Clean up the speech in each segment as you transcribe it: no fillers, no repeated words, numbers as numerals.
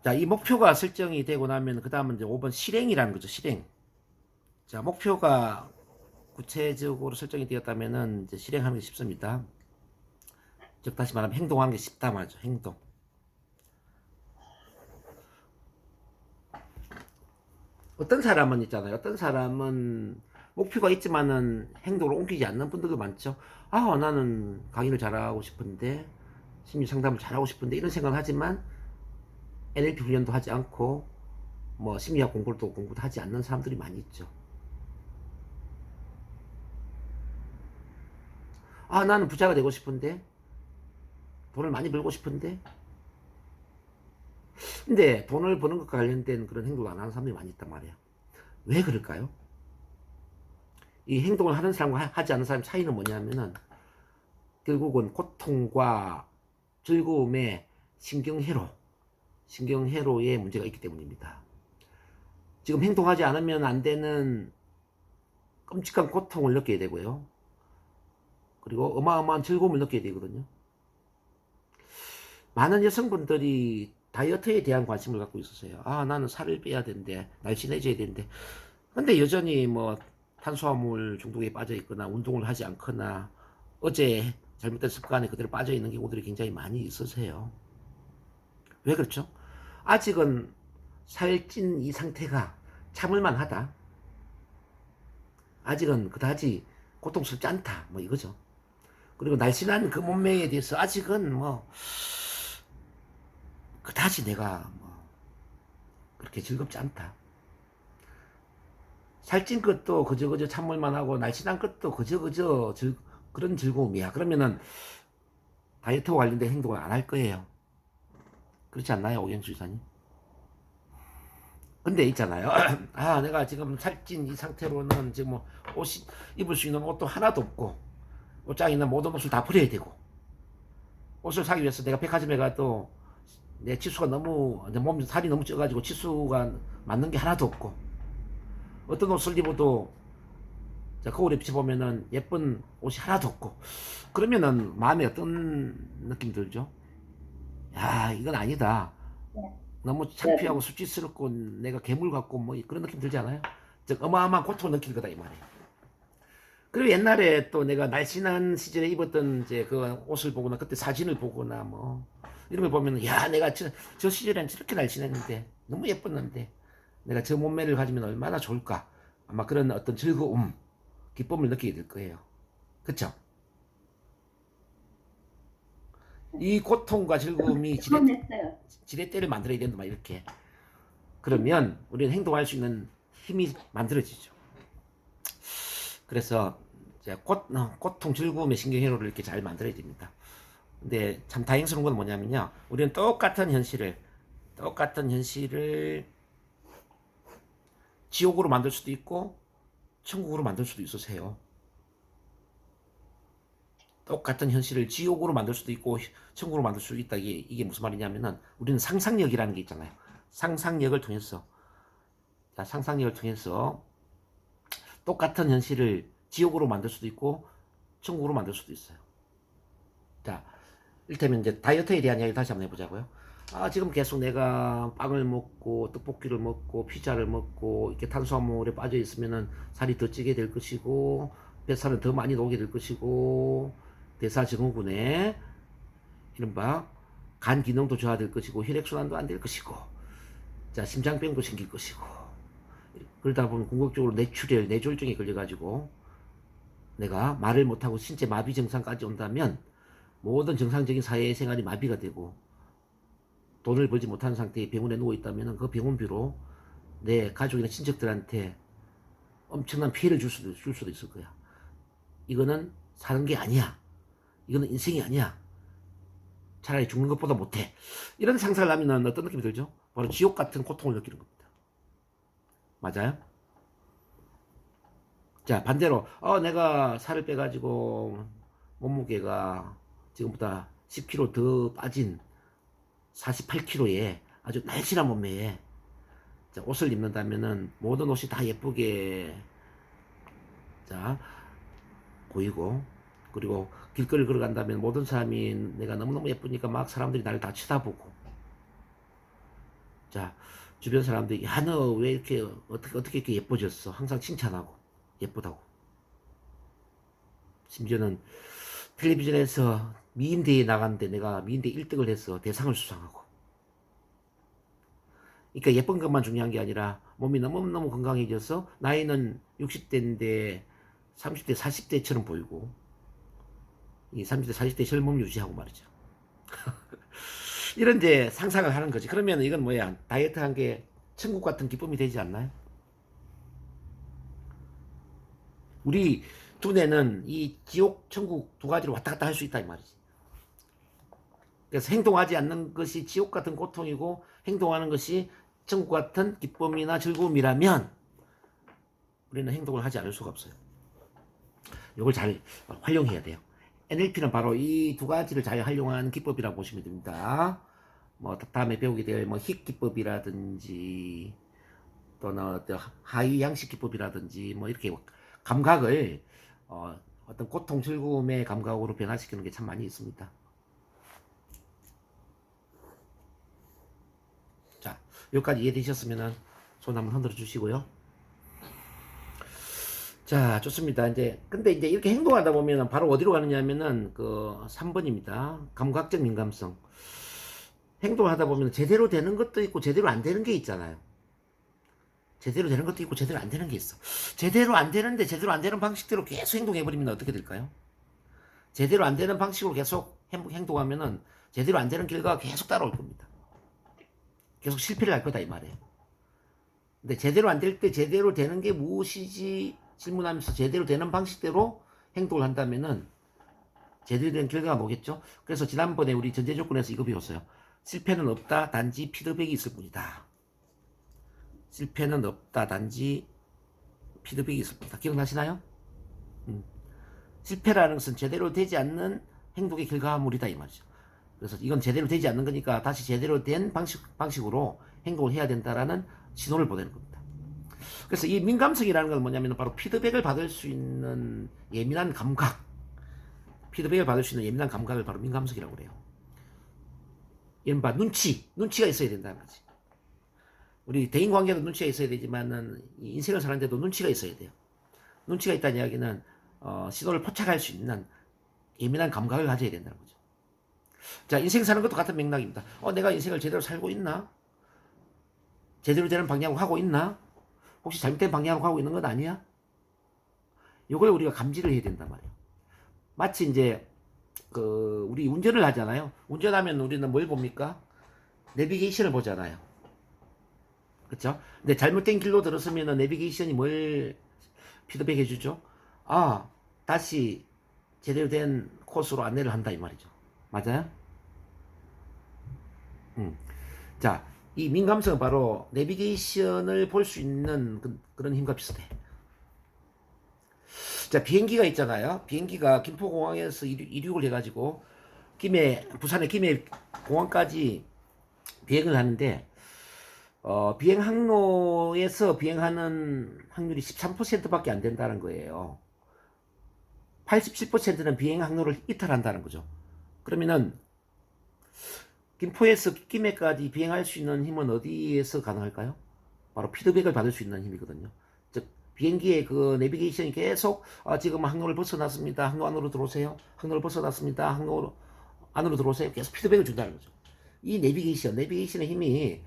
자, 이 목표가 설정이 되고 나면 그 다음은 이제 5번 실행이라는 거죠. 실행. 자, 목표가 구체적으로 설정이 되었다면은 이제 실행하는 게 쉽습니다. 즉 다시 말하면 행동하는 게 쉽다 말이죠. 행동. 어떤 사람은 있잖아요. 어떤 사람은 목표가 있지만은 행동을 옮기지 않는 분들도 많죠. 아, 나는 강의를 잘하고 싶은데, 심리 상담을 잘하고 싶은데 이런 생각을 하지만 NLP 훈련도 하지 않고 뭐 심리학 공부도 하지 않는 사람들이 많이 있죠. 아, 나는 부자가 되고 싶은데, 돈을 많이 벌고 싶은데, 근데 돈을 버는 것과 관련된 그런 행동을 안 하는 사람들이 많이 있단 말이에요. 왜 그럴까요? 이 행동을 하는 사람과 하지 않는 사람 차이는 뭐냐면은 결국은 고통과 즐거움의 신경회로의 문제가 있기 때문입니다. 지금 행동하지 않으면 안 되는 끔찍한 고통을 느끼게 되고요. 그리고 어마어마한 즐거움을 느끼게 되거든요. 많은 여성분들이 다이어트에 대한 관심을 갖고 있으세요. 아, 나는 살을 빼야 되는데, 날씬해져야 되는데. 근데 여전히 뭐 탄수화물 중독에 빠져 있거나 운동을 하지 않거나 어제 잘못된 습관에 그대로 빠져 있는 경우들이 굉장히 많이 있으세요. 왜 그렇죠? 아직은 살찐 이 상태가 참을만 하다. 아직은 그다지 고통스럽지 않다. 뭐 이거죠. 그리고 날씬한 그 몸매에 대해서 아직은 뭐 그다지 내가 뭐 그렇게 즐겁지 않다. 살찐 것도 그저 참을만 하고 날씬한 것도 그저 그런 즐거움이야. 그러면은 다이어트와 관련된 행동을 안 할 거예요. 그렇지 않나요, 오경수 이사님? 근데 있잖아요. 아, 내가 지금 살찐 이 상태로는 지금 뭐 옷이 입을 수 있는 옷도 하나도 없고 옷장에 있는 모든 옷을 다 버려야 되고 옷을 사기 위해서 내가 백화점에 가도 내 치수가 너무 몸 살이 너무 쪄가지고 치수가 맞는 게 하나도 없고 어떤 옷을 입어도 자, 거울에 비춰보면은 예쁜 옷이 하나도 없고 그러면은 마음에 어떤 느낌이 들죠? 야, 이건 아니다. 너무 창피하고 수치스럽고 내가 괴물 같고 뭐 그런 느낌 들지 않아요? 즉 어마어마한 고통을 느낄 거다 이 말이에요. 그리고 옛날에 또 내가 날씬한 시절에 입었던 이제 그 옷을 보거나 그때 사진을 보거나 뭐 이런 걸 보면 야 내가 저 시절엔 저렇게 날씬했는데 너무 예뻤는데 내가 저 몸매를 가지면 얼마나 좋을까 아마 그런 어떤 즐거움 기쁨을 느끼게 될 거예요. 그쵸? 이 고통과 즐거움이 경험했어요. 지렛대를 만들어야 된다 막 이렇게 그러면 우리는 행동할 수 있는 힘이 만들어지죠. 그래서 이제 고통 즐거움의 신경회로를 이렇게 잘 만들어야 됩니다. 근데 참 다행스러운 건 뭐냐면요. 우리는 똑같은 현실을 지옥으로 만들 수도 있고 천국으로 만들 수도 있으세요. 똑같은 현실을 지옥으로 만들 수도 있고 천국으로 만들 수도 있다. 이게 무슨 말이냐면은 우리는 상상력이라는 게 있잖아요. 상상력을 통해서 상상력을 통해서 똑같은 현실을 지옥으로 만들 수도 있고 천국으로 만들 수도 있어요. 자, 이를테면 이제 다이어트에 대한 이야기 다시 한번 해보자고요. 아, 지금 계속 내가 빵을 먹고 떡볶이를 먹고 피자를 먹고 이렇게 탄수화물에 빠져 있으면은 살이 더 찌게 될 것이고 뱃살은 더 많이 나오게 될 것이고 대사증후군에 이른바 간 기능도 저하될 것이고 혈액순환도 안 될 것이고 자 심장병도 생길 것이고 그러다 보면 궁극적으로 뇌졸중에 걸려가지고 내가 말을 못하고 신체 마비 증상까지 온다면 모든 정상적인 사회생활이 마비가 되고 돈을 벌지 못하는 상태에 병원에 누워 있다면 그 병원비로 내 가족이나 친척들한테 엄청난 피해를 줄 수도 있을 거야. 이거는 사는 게 아니야. 이거는 인생이 아니야. 차라리 죽는 것보다 못해. 이런 상상을 하면 어떤 느낌이 들죠? 바로 지옥 같은 고통을 느끼는 겁니다. 맞아요? 자, 반대로, 내가 살을 빼가지고 몸무게가 지금보다 10kg 더 빠진 48kg에 아주 날씬한 몸매에 자, 옷을 입는다면은 모든 옷이 다 예쁘게 자, 보이고 그리고 길거리를 걸어간다면 모든 사람이 내가 너무너무 예쁘니까 막 사람들이 나를 다 쳐다보고 자, 주변 사람들이, 야, 너 왜 이렇게, 어떻게 이렇게 예뻐졌어? 항상 칭찬하고, 예쁘다고. 심지어는 텔레비전에서 미인대회에 나갔는데 내가 미인대 1등을 했어. 대상을 수상하고. 그러니까 예쁜 것만 중요한 게 아니라 몸이 너무너무 건강해져서 나이는 60대인데 30대, 40대처럼 보이고 이 30대, 40대 젊음 유지하고 말이죠. 이런 이제 상상을 하는 거지. 그러면 이건 뭐야? 다이어트 한 게 천국 같은 기쁨이 되지 않나요? 우리 두뇌는 이 지옥, 천국 두 가지를 왔다 갔다 할 수 있다 이 말이지. 그래서 행동하지 않는 것이 지옥 같은 고통이고 행동하는 것이 천국 같은 기쁨이나 즐거움이라면 우리는 행동을 하지 않을 수가 없어요. 이걸 잘 활용해야 돼요. NLP는 바로 이 두 가지를 잘 활용하는 기법이라고 보시면 됩니다. 뭐 다음에 배우게 될 뭐 힙 기법이라든지 또는 어떤 하위 양식 기법이라든지 뭐 이렇게 감각을 어떤 고통 즐거움의 감각으로 변화시키는 게 참 많이 있습니다. 자, 여기까지 이해되셨으면 손 한번 흔들어 주시고요. 자, 좋습니다. 근데 이렇게 행동하다 보면 바로 어디로 가느냐 하면은 그 3번입니다. 감각적 민감성. 행동을 하다 보면 제대로 되는 것도 있고 제대로 안 되는 게 있잖아요. 제대로 되는 것도 있고 제대로 안 되는 게 있어. 제대로 안 되는데 제대로 안 되는 방식대로 계속 행동해버리면 어떻게 될까요? 제대로 안 되는 방식으로 계속 행동하면은 제대로 안 되는 결과가 계속 따라올 겁니다. 계속 실패를 할 거다 이 말이에요. 근데 제대로 안 될 때 제대로 되는 게 무엇이지 질문하면서 제대로 되는 방식대로 행동을 한다면은 제대로 된 결과가 뭐겠죠? 그래서 지난번에 우리 전제 조건에서 이거 배웠어요. 실패는 없다. 단지 피드백이 있을 뿐이다. 실패는 없다. 단지 피드백이 있을 뿐이다. 기억나시나요? 실패라는 것은 제대로 되지 않는 행동의 결과물이다 이 말이죠. 그래서 이건 제대로 되지 않는 거니까 다시 제대로 된 방식으로 행동을 해야 된다라는 신호를 보내는 겁니다. 그래서 이 민감성이라는 건 뭐냐면 바로 피드백을 받을 수 있는 예민한 감각, 피드백을 받을 수 있는 예민한 감각을 바로 민감성이라고 그래요. 이른바 눈치가 있어야 된다는 거지. 우리 대인관계도 눈치가 있어야 되지만은 인생을 사는데도 눈치가 있어야 돼요. 눈치가 있다는 이야기는 신호를 포착할 수 있는 예민한 감각을 가져야 된다는 거죠. 자, 인생 사는 것도 같은 맥락입니다. 내가 인생을 제대로 살고 있나? 제대로 되는 방향으로 하고 있나? 혹시 잘못된 방향으로 가고 있는 건 아니야? 이걸 우리가 감지를 해야 된단 말이에요. 마치 우리 운전을 하잖아요. 운전하면 우리는 뭘 봅니까? 내비게이션을 보잖아요. 그렇죠? 근데 잘못된 길로 들었으면 내비게이션이 뭘 피드백 해주죠? 다시 제대로 된 코스로 안내를 한다 이 말이죠. 맞아요? 자, 이 민감성은 바로 내비게이션을 볼 수 있는 그런 힘과 비슷해. 자, 비행기가 있잖아요. 비행기가 김포공항에서 이륙을 해가지고 부산의 김해 공항까지 비행을 하는데 비행 항로에서 비행하는 확률이 13%밖에 안 된다는 거예요. 87%는 비행 항로를 이탈한다는 거죠. 그러면은 김포에서 김해까지 비행할 수 있는 힘은 어디에서 가능할까요? 바로 피드백을 받을 수 있는 힘이거든요. 즉 비행기의 그 내비게이션이 계속 지금 항로를 벗어났습니다. 항로 안으로 들어오세요. 항로를 벗어났습니다. 항로 안으로 들어오세요. 계속 피드백을 준다는 거죠. 이 내비게이션의 힘이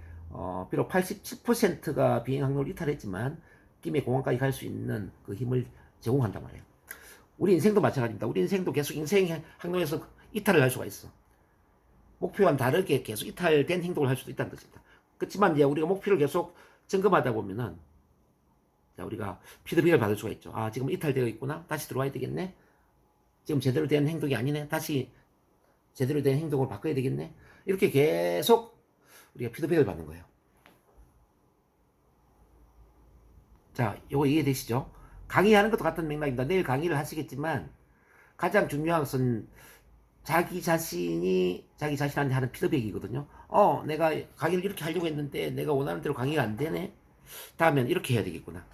비록 87%가 비행 항로를 이탈했지만 김해 공항까지 갈 수 있는 그 힘을 제공한단 말이에요. 우리 인생도 마찬가지입니다. 우리 인생도 계속 인생 항로에서 이탈을 할 수가 있어. 목표와는 다르게 계속 이탈된 행동을 할 수도 있다는 것입니다. 그렇지만 이제 우리가 목표를 계속 점검하다 보면은 우리가 피드백을 받을 수가 있죠. 지금 이탈되어 있구나. 다시 들어와야 되겠네. 지금 제대로 된 행동이 아니네. 다시 제대로 된 행동을 바꿔야 되겠네. 이렇게 계속 우리가 피드백을 받는 거예요. 자, 요거 이해되시죠? 강의하는 것도 같은 맥락입니다. 내일 강의를 하시겠지만 가장 중요한 것은 자기 자신한테 하는 피드백이거든요. 내가 강의를 이렇게 하려고 했는데 내가 원하는 대로 강의가 안 되네. 다음엔 이렇게 해야 되겠구나.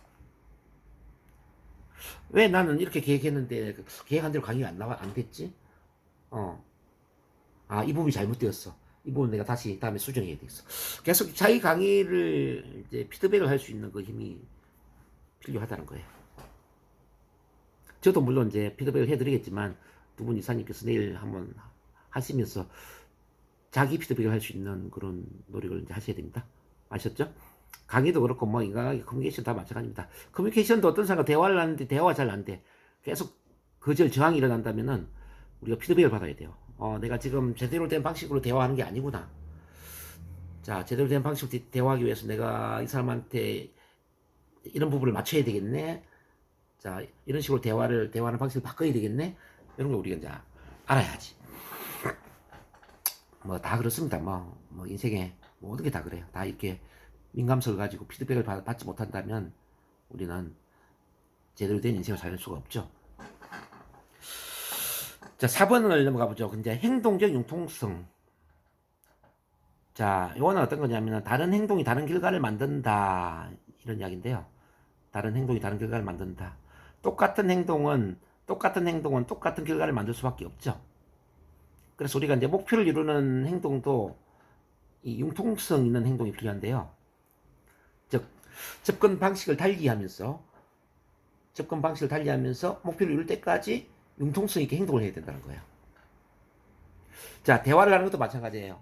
왜 나는 이렇게 계획했는데 계획한 대로 강의가 안 됐지? 이 부분이 잘못되었어. 이 부분 내가 다시 다음에 수정해야 되겠어. 계속 자기 강의를 이제 피드백을 할 수 있는 그 힘이 필요하다는 거예요. 저도 물론 이제 피드백을 해드리겠지만 두 분 이사님께서 내일 한번 하시면서 자기 피드백을 할 수 있는 그런 노력을 이제 하셔야 됩니다. 아셨죠? 강의도 그렇고 뭐 인간관계 커뮤니케이션 다 마찬가지입니다. 커뮤니케이션도 어떤 사람과 대화를 하는데 대화가 잘 안 돼. 계속 거절 저항이 일어난다면은 우리가 피드백을 받아야 돼요. 내가 지금 제대로 된 방식으로 대화하는 게 아니구나. 자, 제대로 된 방식으로 대화하기 위해서 내가 이 사람한테 이런 부분을 맞춰야 되겠네. 자, 이런 식으로 대화하는 방식을 바꿔야 되겠네. 이런 거 우리가 이제 알아야지. 뭐 다 그렇습니다. 뭐 인생에 모든 게 다 그래요. 다 이렇게 민감성을 가지고 피드백을 받지 못한다면 우리는 제대로 된 인생을 살 수가 없죠. 자, 4번을 넘어가 보죠. 이제 행동적 융통성. 자, 이거는 어떤 거냐면 다른 행동이 다른 결과를 만든다 이런 이야기인데요. 다른 행동이 다른 결과를 만든다. 똑같은 행동은 똑같은 결과를 만들 수밖에 없죠. 그래서 우리가 이제 목표를 이루는 행동도 이 융통성 있는 행동이 필요한데요. 즉 접근 방식을 달리하면서 목표를 이룰 때까지 융통성 있게 행동을 해야 된다는 거예요. 자, 대화를 하는 것도 마찬가지예요.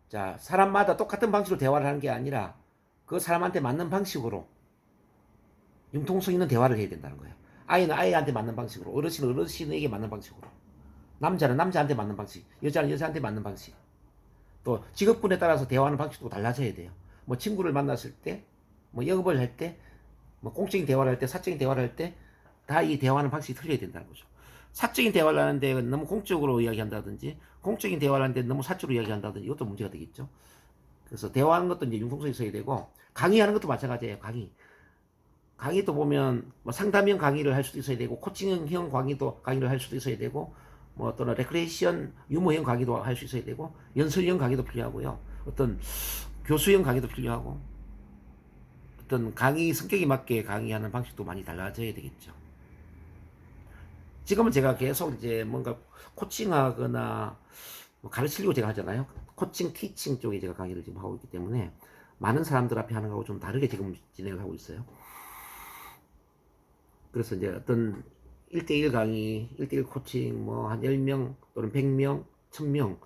자, 사람마다 똑같은 방식으로 대화를 하는 게 아니라 그 사람한테 맞는 방식으로 융통성 있는 대화를 해야 된다는 거예요. 아이는 아이한테 맞는 방식으로, 어르신은 어르신에게 맞는 방식으로, 남자는 남자한테 맞는 방식, 여자는 여자한테 맞는 방식. 또 직업군에 따라서 대화하는 방식도 달라져야 돼요. 뭐 친구를 만났을 때, 뭐 영업을 할 때, 뭐 공적인 대화를 할 때, 사적인 대화를 할 때 다 이 대화하는 방식이 틀려야 된다는 거죠. 사적인 대화를 하는데 너무 공적으로 이야기한다든지, 공적인 대화를 하는데 너무 사적으로 이야기한다든지 이것도 문제가 되겠죠. 그래서 대화하는 것도 이제 융통성이 있어야 되고, 강의하는 것도 마찬가지예요. 강의도 보면 뭐 상담형 강의를 할 수도 있어야 되고, 코칭형 강의를 할 수도 있어야 되고, 뭐 또는 레크레이션 유머형 강의도 할 수 있어야 되고, 연설형 강의도 필요하고요. 어떤 교수형 강의도 필요하고, 어떤 강의 성격에 맞게 강의하는 방식도 많이 달라져야 되겠죠. 지금은 제가 계속 이제 뭔가 코칭하거나 뭐 가르치려고 제가 하잖아요. 코칭, 티칭 쪽에 제가 강의를 지금 하고 있기 때문에 많은 사람들 앞에 하는 거하고 좀 다르게 지금 진행을 하고 있어요. 그래서 이제 어떤 1대1 강의, 1대1 코칭, 뭐 한 10명 또는 100명, 1000명,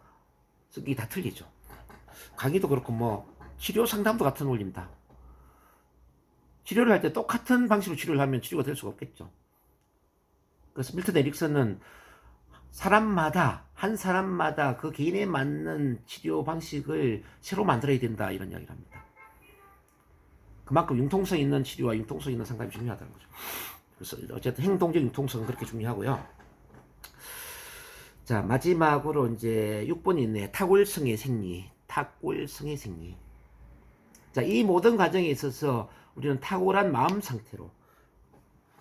이게 다 틀리죠. 강의도 그렇고 뭐 치료 상담도 같은 원리입니다. 치료를 할 때 똑같은 방식으로 치료를 하면 치료가 될 수가 없겠죠. 그래서 밀턴 에릭슨은 한 사람마다 그 개인에 맞는 치료 방식을 새로 만들어야 된다 이런 이야기를 합니다. 그만큼 융통성 있는 치료와 융통성 있는 상담이 중요하다는 거죠. 그래서 어쨌든 행동적 융통성은 그렇게 중요하고요. 자, 마지막으로 이제 6번이 있네. 탁월성의 생리. 자, 이 모든 과정에 있어서 우리는 탁월한 마음 상태로,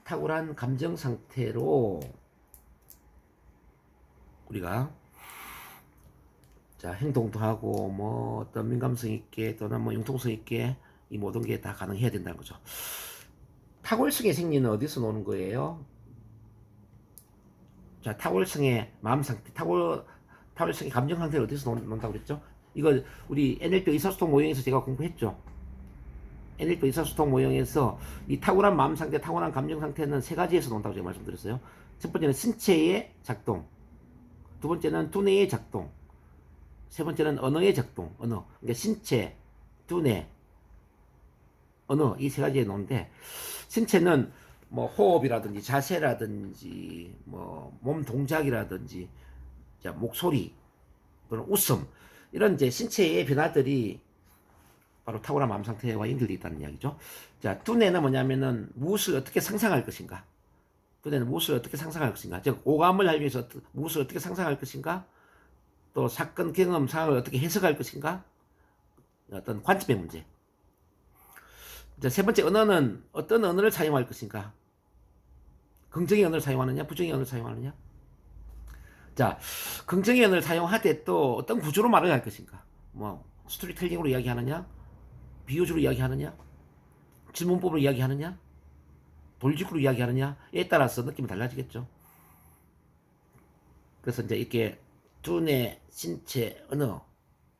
탁월한 감정 상태로 우리가 자, 행동도 하고 뭐 어떤 민감성 있게 또는 뭐 융통성 있게 이 모든 게 다 가능해야 된다는 거죠. 탁월성의 생리는 어디서 노는 거예요? 자, 탁월성의 마음 상태, 탁월성의 감정 상태를 어디서 논다고 그랬죠? 이거 우리 NLP 의사소통 모형에서 제가 공부했죠. NLP 의사소통 모형에서 이 탁월한 마음 상태, 탁월한 감정 상태는 세 가지에서 논다고 제가 말씀드렸어요. 첫 번째는 신체의 작동, 두 번째는 두뇌의 작동, 세 번째는 언어의 작동, 그러니까 신체, 두뇌, 언어 이 세 가지에 놓는데, 신체는 뭐 호흡이라든지 자세라든지 뭐 몸 동작이라든지 자, 목소리 또는 웃음 이런 이제 신체의 변화들이 바로 탁월한 마음 상태와 연결되어 있다는 이야기죠. 자, 두뇌는 뭐냐면은 무엇을 어떻게 상상할 것인가. 두뇌는 무엇을 어떻게 상상할 것인가. 즉 오감을 하기 위해서 무엇을 어떻게 상상할 것인가. 또 사건 경험 상황을 어떻게 해석할 것인가. 어떤 관점의 문제. 자, 세 번째 언어는 어떤 언어를 사용할 것인가. 긍정의 언어를 사용하느냐, 부정의 언어를 사용하느냐. 자, 긍정의 언어를 사용하되 또 어떤 구조로 말을 할 것인가. 뭐 스토리텔링으로 이야기하느냐, 비유주로 이야기하느냐, 질문법으로 이야기하느냐, 돌직구로 이야기하느냐에 따라서 느낌이 달라지겠죠. 그래서 이제 이렇게 두뇌, 신체, 언어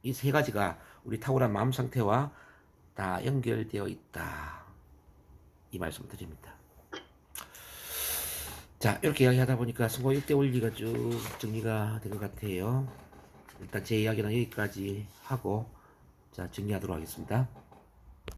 이 세 가지가 우리 탁월한 마음 상태와 다 연결되어 있다. 이 말씀을 드립니다. 자, 이렇게 이야기하다 보니까 성공 1대 원리가 쭉 정리가 된 것 같아요. 일단 제 이야기는 여기까지 하고 자 정리하도록 하겠습니다.